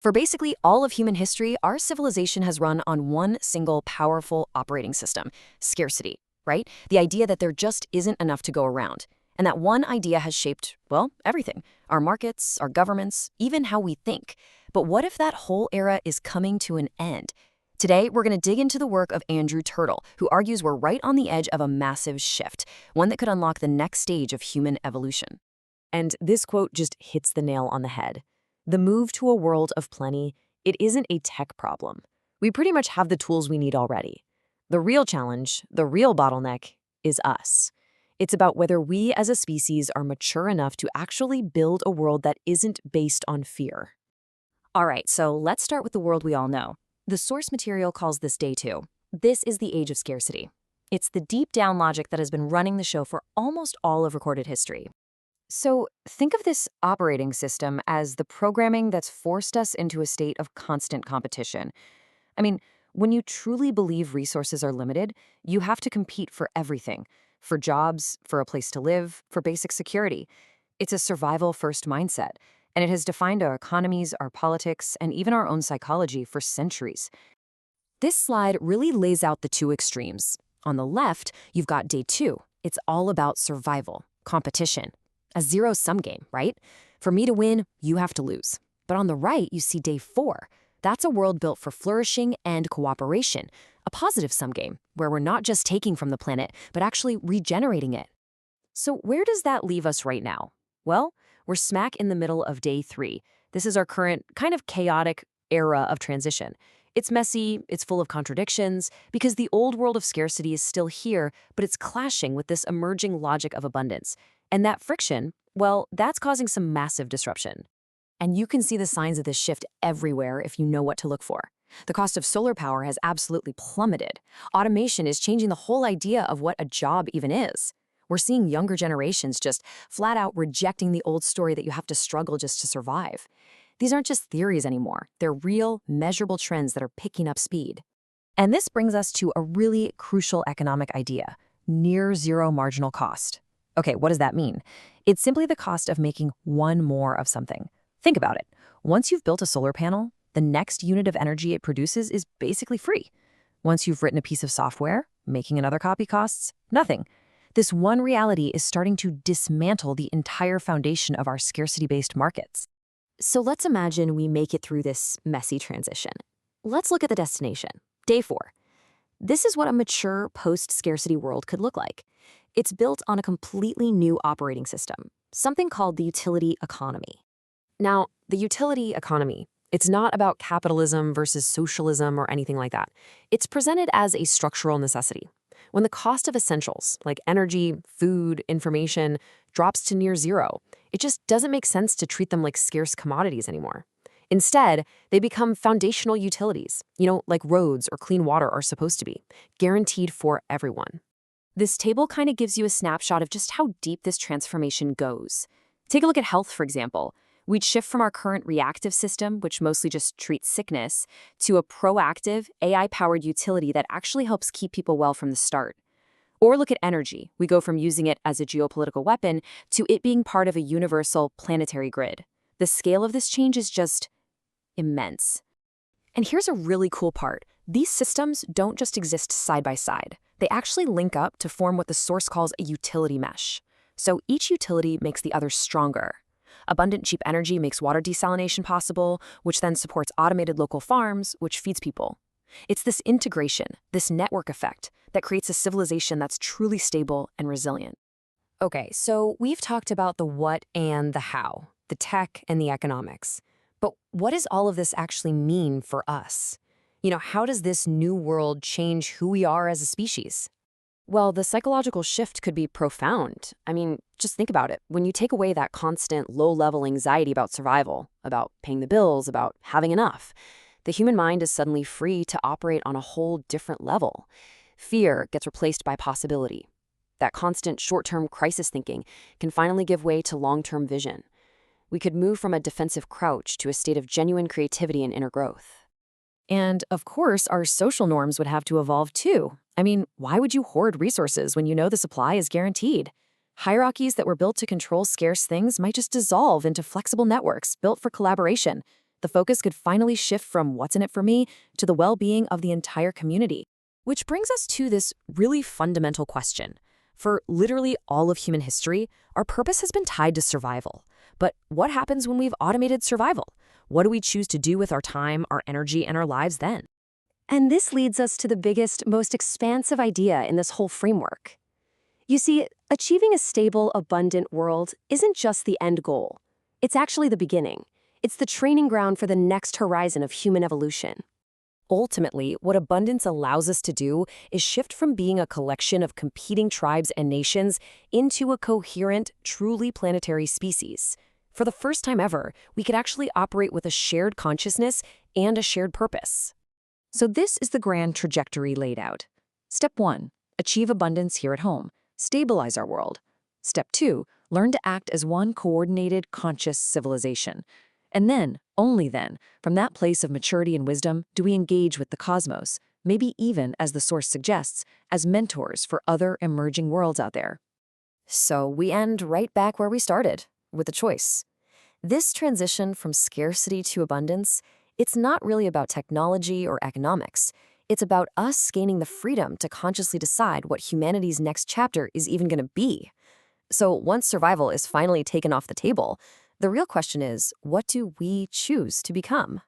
For basically all of human history, our civilization has run on one single powerful operating system: scarcity, right? The idea that there just isn't enough to go around. And that one idea has shaped, well, everything: our markets, our governments, even how we think. But what if that whole era is coming to an end? Today, we're going to dig into the work of Andrew Turtle, who argues we're right on the edge of a massive shift, one that could unlock the next stage of human evolution. And this quote just hits the nail on the head. The move to a world of plenty, it isn't a tech problem. We pretty much have the tools we need already. The real challenge, the real bottleneck, is us. It's about whether we as a species are mature enough to actually build a world that isn't based on fear. All right, so let's start with the world we all know. The source material calls this day two. This is the age of scarcity. It's the deep down logic that has been running the show for almost all of recorded history. So think of this operating system as the programming that's forced us into a state of constant competition. I mean, when you truly believe resources are limited, you have to compete for everything: for jobs, for a place to live, for basic security. It's a survival-first mindset, and it has defined our economies, our politics, and even our own psychology for centuries. This slide really lays out the two extremes. On the left, you've got day two. It's all about survival, competition. A zero-sum game, right? For me to win, you have to lose. But on the right, you see day four. That's a world built for flourishing and cooperation, a positive-sum game, where we're not just taking from the planet, but actually regenerating it. So where does that leave us right now? Well, we're smack in the middle of day three. This is our current kind of chaotic era of transition. It's messy, it's full of contradictions, because the old world of scarcity is still here, but it's clashing with this emerging logic of abundance. And that friction, well, that's causing some massive disruption. And you can see the signs of this shift everywhere if you know what to look for. The cost of solar power has absolutely plummeted. Automation is changing the whole idea of what a job even is. We're seeing younger generations just flat out rejecting the old story that you have to struggle just to survive. These aren't just theories anymore. They're real, measurable trends that are picking up speed. And this brings us to a really crucial economic idea: near zero marginal cost. Okay, what does that mean? It's simply the cost of making one more of something. Think about it. Once you've built a solar panel, the next unit of energy it produces is basically free. Once you've written a piece of software, making another copy costs nothing. This one reality is starting to dismantle the entire foundation of our scarcity-based markets. So let's imagine we make it through this messy transition. Let's look at the destination, day four. This is what a mature post-scarcity world could look like. It's built on a completely new operating system, something called the utility economy. Now, the utility economy, it's not about capitalism versus socialism or anything like that. It's presented as a structural necessity. When the cost of essentials, like energy, food, information, drops to near zero, it just doesn't make sense to treat them like scarce commodities anymore. Instead, they become foundational utilities, like roads or clean water are supposed to be, guaranteed for everyone. This table kind of gives you a snapshot of just how deep this transformation goes. Take a look at health, for example. We'd shift from our current reactive system, which mostly just treats sickness, to a proactive, AI-powered utility that actually helps keep people well from the start. Or look at energy. We go from using it as a geopolitical weapon to it being part of a universal planetary grid. The scale of this change is just immense. And here's a really cool part. These systems don't just exist side by side. They actually link up to form what the source calls a utility mesh. So each utility makes the other stronger. Abundant cheap energy makes water desalination possible, which then supports automated local farms, which feeds people. It's this integration, this network effect, that creates a civilization that's truly stable and resilient. Okay, so we've talked about the what and the how, the tech and the economics. But what does all of this actually mean for us? How does this new world change who we are as a species? Well, the psychological shift could be profound. I mean, just think about it. When you take away that constant low-level anxiety about survival, about paying the bills, about having enough, the human mind is suddenly free to operate on a whole different level. Fear gets replaced by possibility. That constant short-term crisis thinking can finally give way to long-term vision. We could move from a defensive crouch to a state of genuine creativity and inner growth. And, of course, our social norms would have to evolve too. I mean, why would you hoard resources when you know the supply is guaranteed? Hierarchies that were built to control scarce things might just dissolve into flexible networks built for collaboration. The focus could finally shift from what's in it for me to the well-being of the entire community. Which brings us to this really fundamental question. For literally all of human history, our purpose has been tied to survival. But what happens when we've automated survival? What do we choose to do with our time, our energy, and our lives then? And this leads us to the biggest, most expansive idea in this whole framework. You see, achieving a stable, abundant world isn't just the end goal. It's actually the beginning. It's the training ground for the next horizon of human evolution. Ultimately, what abundance allows us to do is shift from being a collection of competing tribes and nations into a coherent, truly planetary species. For the first time ever, we could actually operate with a shared consciousness and a shared purpose. So this is the grand trajectory laid out. Step 1, achieve abundance here at home. Stabilize our world. Step 2, learn to act as one coordinated, conscious civilization. And then, only then, from that place of maturity and wisdom, do we engage with the cosmos, maybe even, as the source suggests, as mentors for other emerging worlds out there. So we end right back where we started, with a choice. This transition from scarcity to abundance, it's not really about technology or economics. It's about us gaining the freedom to consciously decide what humanity's next chapter is even going to be. So once survival is finally taken off the table, the real question is, what do we choose to become?